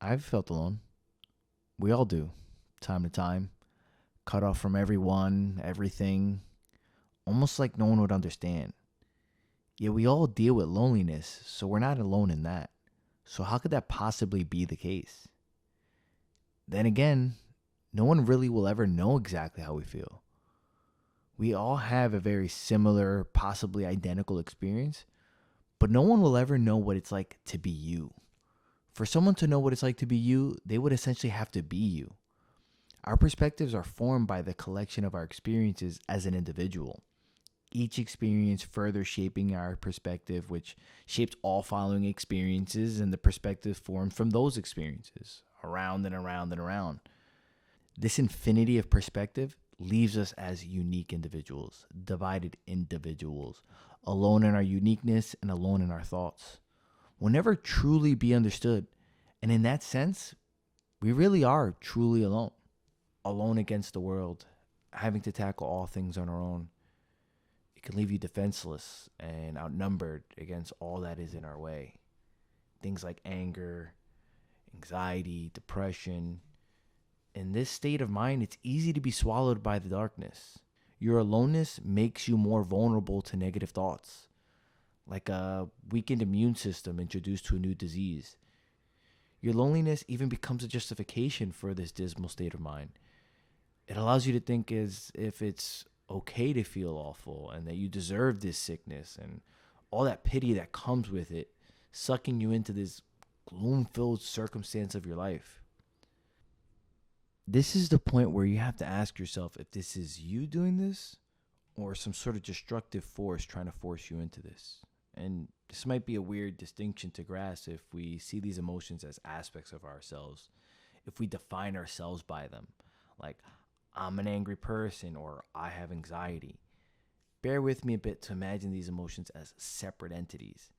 I've felt alone. We all do, time to time. Cut off from everyone, everything, almost like no one would understand. Yet we all deal with loneliness, so we're not alone in that. So, how could that possibly be the case? Then again, no one really will ever know exactly how we feel. We all have a very similar, possibly identical experience, but no one will ever know what it's like to be you. For someone to know what it's like to be you, they would essentially have to be you. Our perspectives are formed by the collection of our experiences as an individual. Each experience further shaping our perspective, which shaped all following experiences, and the perspective formed from those experiences, around and around and around. This infinity of perspective leaves us as unique individuals, divided individuals, alone in our uniqueness and alone in our thoughts. We'll never truly be understood. And in that sense, we really are truly alone. Alone against the world, having to tackle all things on our own. It can leave you defenseless and outnumbered against all that is in our way. Things like anger, anxiety, depression. In this state of mind, it's easy to be swallowed by the darkness. Your aloneness makes you more vulnerable to negative thoughts, like a weakened immune system introduced to a new disease. Your loneliness even becomes a justification for this dismal state of mind. It allows you to think as if it's okay to feel awful and that you deserve this sickness and all that pity that comes with it, sucking you into this gloom filled circumstance of your life. This is the point where you have to ask yourself if this is you doing this or some sort of destructive force trying to force you into this. And this might be a weird distinction to grasp if we see these emotions as aspects of ourselves, if we define ourselves by them. Like, I'm an angry person or I have anxiety. Bear with me a bit to imagine these emotions as separate entities,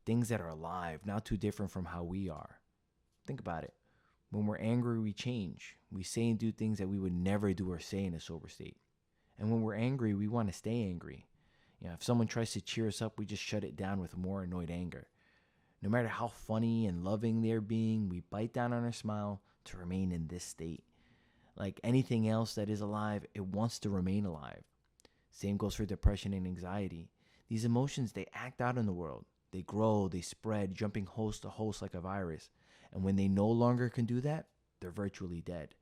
things that are alive, not too different from how we are. Think about it. When we're angry, we change. We say and do things that we would never do or say in a sober state. And when we're angry, we want to stay angry. If someone tries to cheer us up, we just shut it down with more annoyed anger. No matter how funny and loving they're being, we bite down on our smile to remain in this state. Like anything else that is alive, it wants to remain alive. Same goes for depression and anxiety. These emotions, they act out in the world. They grow, they spread, jumping host to host like a virus. And when they no longer can do that, they're virtually dead.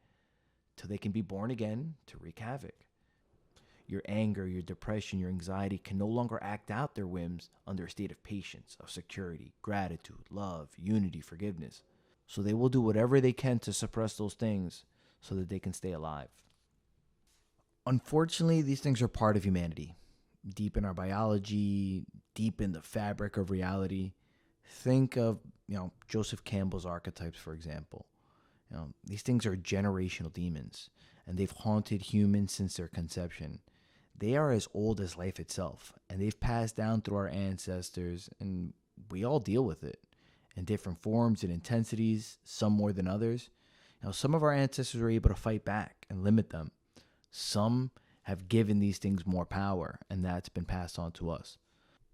Till they can be born again to wreak havoc. Your anger, your depression, your anxiety can no longer act out their whims under a state of patience, of security, gratitude, love, unity, forgiveness. So they will do whatever they can to suppress those things so that they can stay alive. Unfortunately, these things are part of humanity, deep in our biology, deep in the fabric of reality. Think of, Joseph Campbell's archetypes, for example. These things are generational demons, and they've haunted humans since their conception. They are as old as life itself, and they've passed down through our ancestors, and we all deal with it in different forms and intensities, some more than others. Some of our ancestors were able to fight back and limit them. Some have given these things more power, and that's been passed on to us.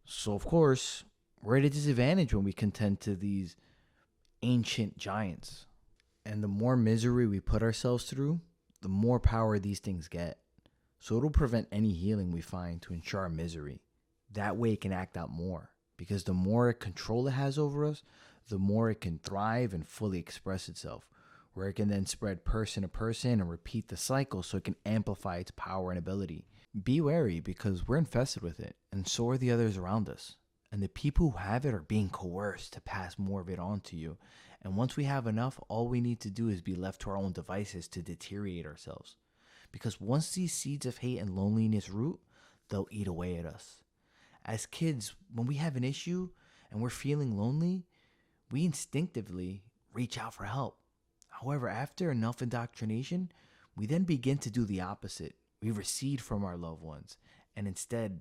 So, of course, we're at a disadvantage when we contend to these ancient giants. And the more misery we put ourselves through, the more power these things get. So it'll prevent any healing we find to ensure our misery. That way it can act out more. Because the more control it has over us, the more it can thrive and fully express itself. Where it can then spread person to person and repeat the cycle so it can amplify its power and ability. Be wary because we're infested with it, and so are the others around us. And the people who have it are being coerced to pass more of it on to you. And once we have enough, all we need to do is be left to our own devices to deteriorate ourselves. Because once these seeds of hate and loneliness root, they'll eat away at us. As kids, when we have an issue and we're feeling lonely, we instinctively reach out for help. However, after enough indoctrination, we then begin to do the opposite. We recede from our loved ones and instead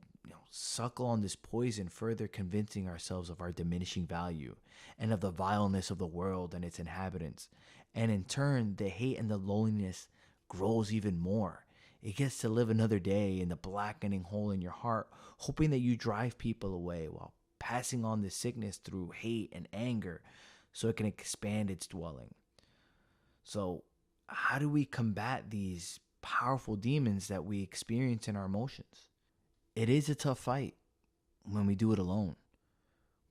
suckle on this poison, further convincing ourselves of our diminishing value and of the vileness of the world and its inhabitants. And in turn, the hate and the loneliness grows even more. It gets to live another day in the blackening hole in your heart, hoping that you drive people away while passing on this sickness through hate and anger so it can expand its dwelling. So, how do we combat these powerful demons that we experience in our emotions? It is a tough fight when we do it alone.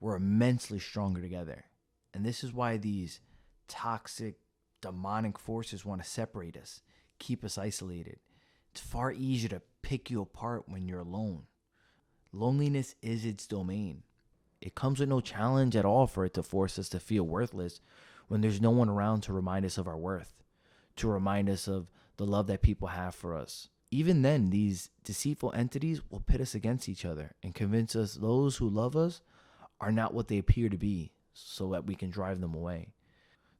We're immensely stronger together. And this is why these toxic, demonic forces want to separate us, keep us isolated. It's far easier to pick you apart when you're alone. Loneliness is its domain. It comes with no challenge at all for it to force us to feel worthless when there's no one around to remind us of our worth, to remind us of the love that people have for us. Even then, these deceitful entities will pit us against each other and convince us those who love us are not what they appear to be, so that we can drive them away.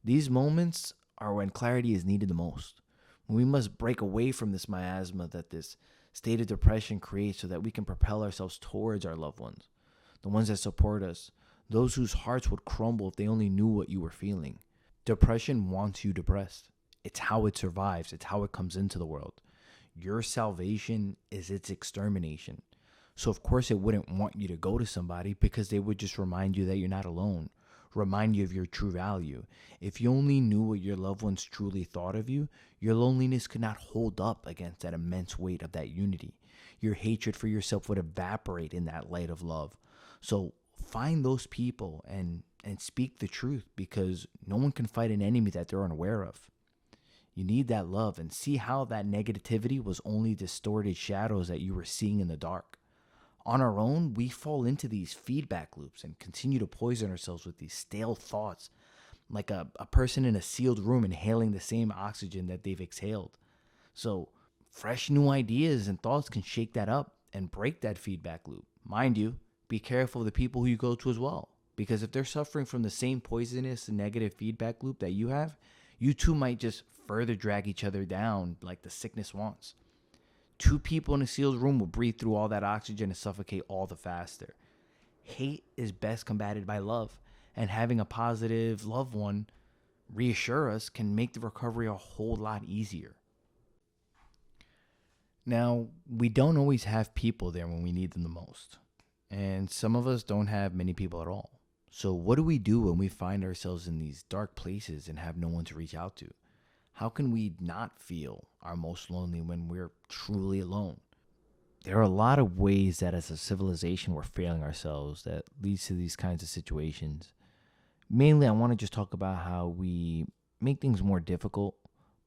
These moments are when clarity is needed the most, when we must break away from this miasma that this state of depression creates so that we can propel ourselves towards our loved ones, the ones that support us, those whose hearts would crumble if they only knew what you were feeling. Depression wants you depressed. It's how it survives. It's how it comes into the world. Your salvation is its extermination. So of course it wouldn't want you to go to somebody because they would just remind you that you're not alone, remind you of your true value. If you only knew what your loved ones truly thought of you, your loneliness could not hold up against that immense weight of that unity. Your hatred for yourself would evaporate in that light of love. So find those people and speak the truth, because no one can fight an enemy that they're unaware of. You need that love, and see how that negativity was only distorted shadows that you were seeing in the dark. On our own, we fall into these feedback loops and continue to poison ourselves with these stale thoughts, like a person in a sealed room inhaling the same oxygen that they've exhaled. So fresh new ideas and thoughts can shake that up and break that feedback loop. Mind you, be careful of the people who you go to as well, because if they're suffering from the same poisonous and negative feedback loop that you have, you two might just further drag each other down like the sickness wants. Two people in a sealed room will breathe through all that oxygen and suffocate all the faster. Hate is best combated by love, and having a positive loved one reassure us can make the recovery a whole lot easier. Now, we don't always have people there when we need them the most, and some of us don't have many people at all. So what do we do when we find ourselves in these dark places and have no one to reach out to? How can we not feel our most lonely when we're truly alone? There are a lot of ways that as a civilization we're failing ourselves that leads to these kinds of situations. Mainly, I want to just talk about how we make things more difficult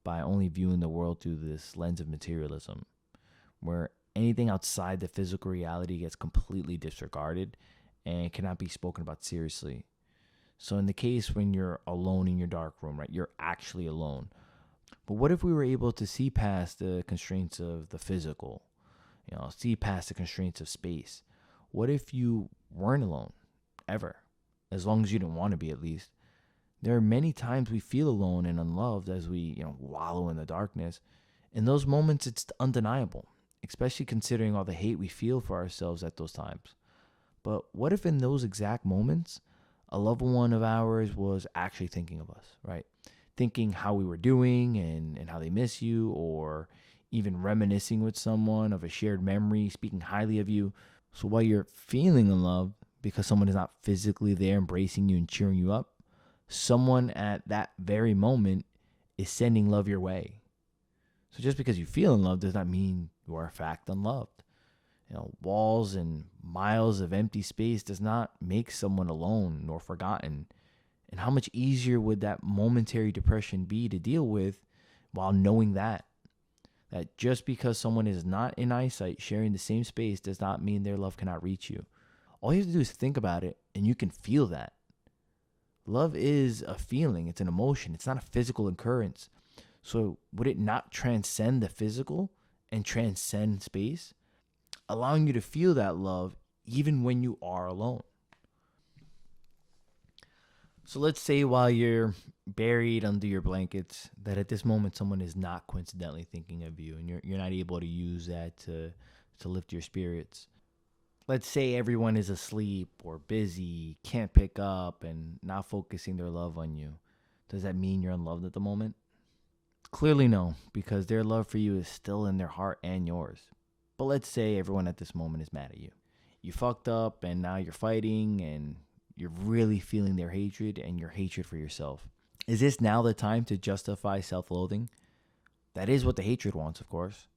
by only viewing the world through this lens of materialism, where anything outside the physical reality gets completely disregarded and cannot be spoken about seriously. So in the case when you're alone in your dark room, right, you're actually alone. But what if we were able to see past the constraints of the physical, see past the constraints of space? What if you weren't alone, ever, as long as you didn't want to be at least? There are many times we feel alone and unloved as we, wallow in the darkness. In those moments, it's undeniable, especially considering all the hate we feel for ourselves at those times. But what if in those exact moments, a loved one of ours was actually thinking of us, right? Thinking how we were doing and how they miss you, or even reminiscing with someone of a shared memory, speaking highly of you. So while you're feeling in love because someone is not physically there embracing you and cheering you up, someone at that very moment is sending love your way. So just because you feel in love does not mean you are in fact unloved. Walls and miles of empty space does not make someone alone nor forgotten. And how much easier would that momentary depression be to deal with while knowing that just because someone is not in eyesight sharing the same space does not mean their love cannot reach you. All you have to do is think about it and you can feel that. Love is a feeling. It's an emotion. It's not a physical occurrence. So would it not transcend the physical and transcend space, allowing you to feel that love even when you are alone? So let's say while you're buried under your blankets that at this moment someone is not coincidentally thinking of you, and you're not able to use that to lift your spirits. Let's say everyone is asleep or busy, can't pick up, and not focusing their love on you. Does that mean you're unloved at the moment? Clearly no, because their love for you is still in their heart and yours. But let's say everyone at this moment is mad at you. You fucked up and now you're fighting and you're really feeling their hatred and your hatred for yourself. Is this now the time to justify self-loathing? That is what the hatred wants, of course.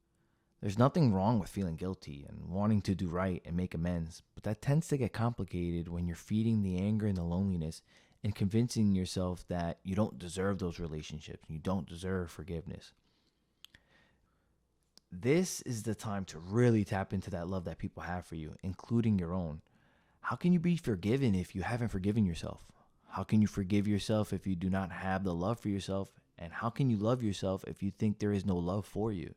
There's nothing wrong with feeling guilty and wanting to do right and make amends, but that tends to get complicated when you're feeding the anger and the loneliness and convincing yourself that you don't deserve those relationships, you don't deserve forgiveness. This is the time to really tap into that love that people have for you, including your own. How can you be forgiven if you haven't forgiven yourself? How can you forgive yourself if you do not have the love for yourself? And how can you love yourself if you think there is no love for you?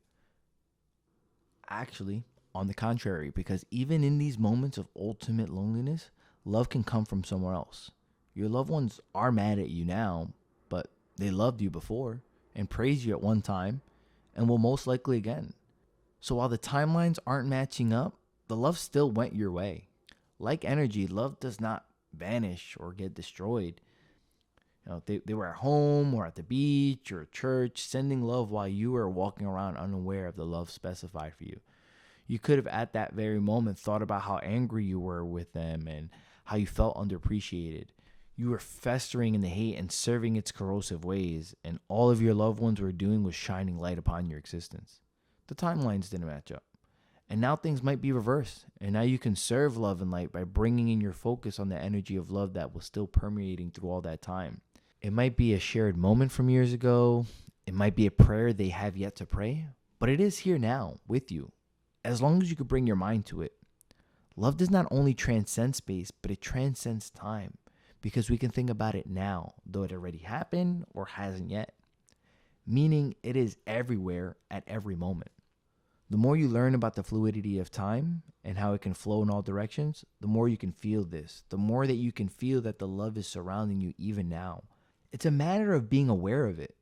Actually, on the contrary, because even in these moments of ultimate loneliness, love can come from somewhere else. Your loved ones are mad at you now, but they loved you before and praised you at one time and will most likely again. So while the timelines aren't matching up, the love still went your way. Like energy, love does not vanish or get destroyed. They were at home or at the beach or church, sending love while you were walking around unaware of the love specified for you. You could have at that very moment thought about how angry you were with them and how you felt underappreciated. You were festering in the hate and serving its corrosive ways, and all of your loved ones were doing was shining light upon your existence. The timelines didn't match up. And now things might be reversed. And now you can serve love and light by bringing in your focus on the energy of love that was still permeating through all that time. It might be a shared moment from years ago. It might be a prayer they have yet to pray. But it is here now with you, as long as you can bring your mind to it. Love does not only transcend space, but it transcends time. Because we can think about it now, though it already happened or hasn't yet. Meaning it is everywhere at every moment. The more you learn about the fluidity of time and how it can flow in all directions, the more you can feel this. The more that you can feel that the love is surrounding you even now. It's a matter of being aware of it.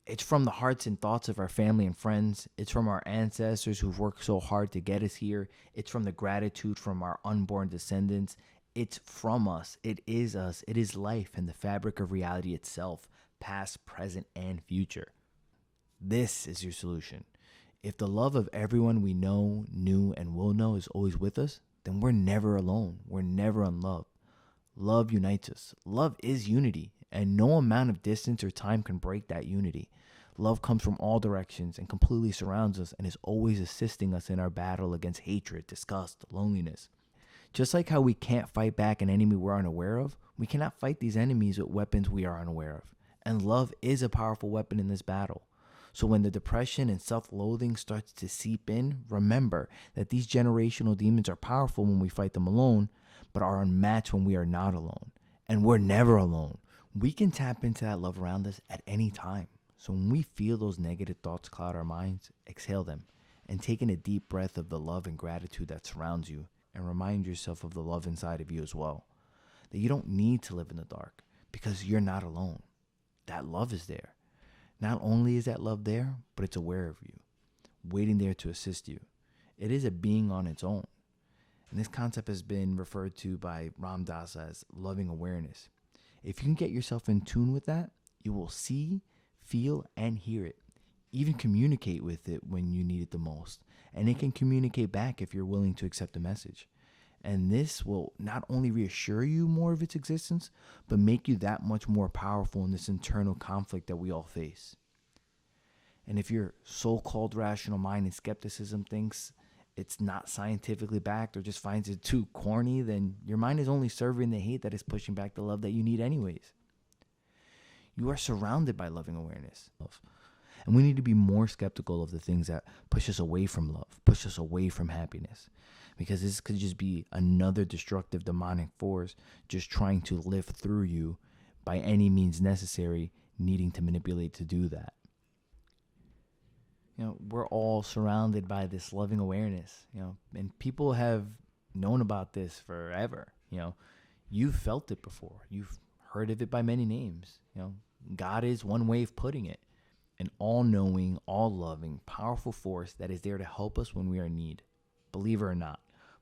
It's from the hearts and thoughts of our family and friends. It's from our ancestors who've worked so hard to get us here. It's from the gratitude from our unborn descendants. It's from us. It is us. It is life and the fabric of reality itself, past, present, and future. This is your solution. If the love of everyone we know, knew, and will know is always with us, then we're never alone. We're never unloved. Love unites us. Love is unity, and no amount of distance or time can break that unity. Love comes from all directions and completely surrounds us and is always assisting us in our battle against hatred, disgust, loneliness. Just like how we can't fight back an enemy we're unaware of, we cannot fight these enemies with weapons we are unaware of. And love is a powerful weapon in this battle. So when the depression and self-loathing starts to seep in, remember that these generational demons are powerful when we fight them alone, but are unmatched when we are not alone. And we're never alone. We can tap into that love around us at any time. So when we feel those negative thoughts cloud our minds, exhale them and take in a deep breath of the love and gratitude that surrounds you, and remind yourself of the love inside of you as well. That you don't need to live in the dark because you're not alone. That love is there. Not only is that love there, but it's aware of you, waiting there to assist you. It is a being on its own. And this concept has been referred to by Ram Dass as loving awareness. If you can get yourself in tune with that, you will see, feel, and hear it. Even communicate with it when you need it the most. And it can communicate back if you're willing to accept the message. And this will not only reassure you more of its existence, but make you that much more powerful in this internal conflict that we all face. And if your so-called rational mind and skepticism thinks it's not scientifically backed or just finds it too corny, then your mind is only serving the hate that is pushing back the love that you need anyways. You are surrounded by loving awareness. And we need to be more skeptical of the things that push us away from love, push us away from happiness. Because this could just be another destructive demonic force just trying to live through you by any means necessary, needing to manipulate to do that. We're all surrounded by this loving awareness, and people have known about this forever. You've felt it before. You've heard of it by many names. God is one way of putting it. An all-knowing, all-loving, powerful force that is there to help us when we are in need. Believe it or not,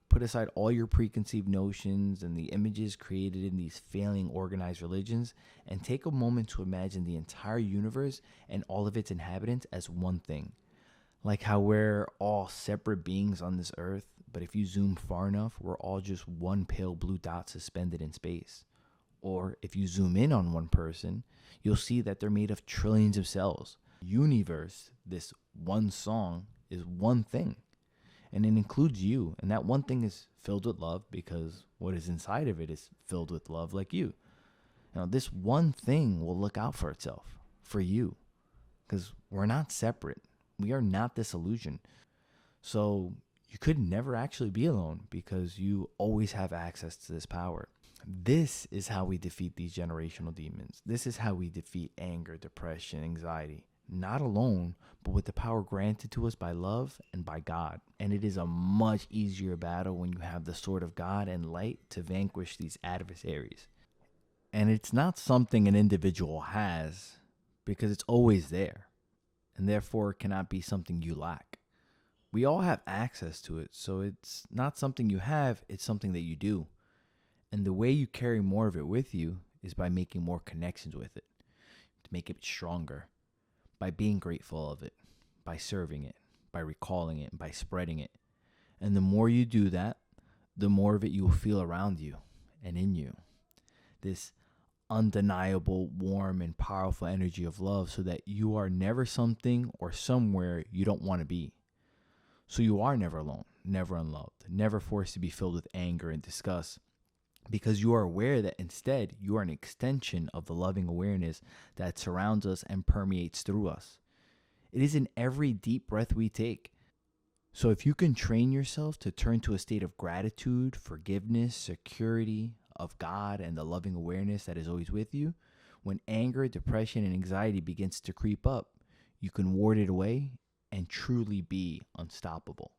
put aside all your preconceived notions and the images created in these failing organized religions and take a moment to imagine the entire universe and all of its inhabitants as one thing. Like how we're all separate beings on this earth, but if you zoom far enough, we're all just one pale blue dot suspended in space. Or if you zoom in on one person, you'll see that they're made of trillions of cells. Universe, this one song, is one thing. And it includes you. And that one thing is filled with love because what is inside of it is filled with love like you. Now, this one thing will look out for itself, for you. Because we're not separate. We are not this illusion. So you could never actually be alone because you always have access to this power. This is how we defeat these generational demons. This is how we defeat anger, depression, anxiety. Not alone, but with the power granted to us by love and by God. And it is a much easier battle when you have the sword of God and light to vanquish these adversaries. And it's not something an individual has because it's always there, and therefore it cannot be something you lack. We all have access to it, so it's not something you have, it's something that you do. And the way you carry more of it with you is by making more connections with it, to make it stronger, by being grateful of it, by serving it, by recalling it, by spreading it. And the more you do that, the more of it you will feel around you and in you. This undeniable, warm, and powerful energy of love so that you are never something or somewhere you don't want to be. So you are never alone, never unloved, never forced to be filled with anger and disgust, because you are aware that instead you are an extension of the loving awareness that surrounds us and permeates through us. It is in every deep breath we take. So if you can train yourself to turn to a state of gratitude, forgiveness, security of God and the loving awareness that is always with you, when anger, depression, and anxiety begins to creep up, you can ward it away and truly be unstoppable.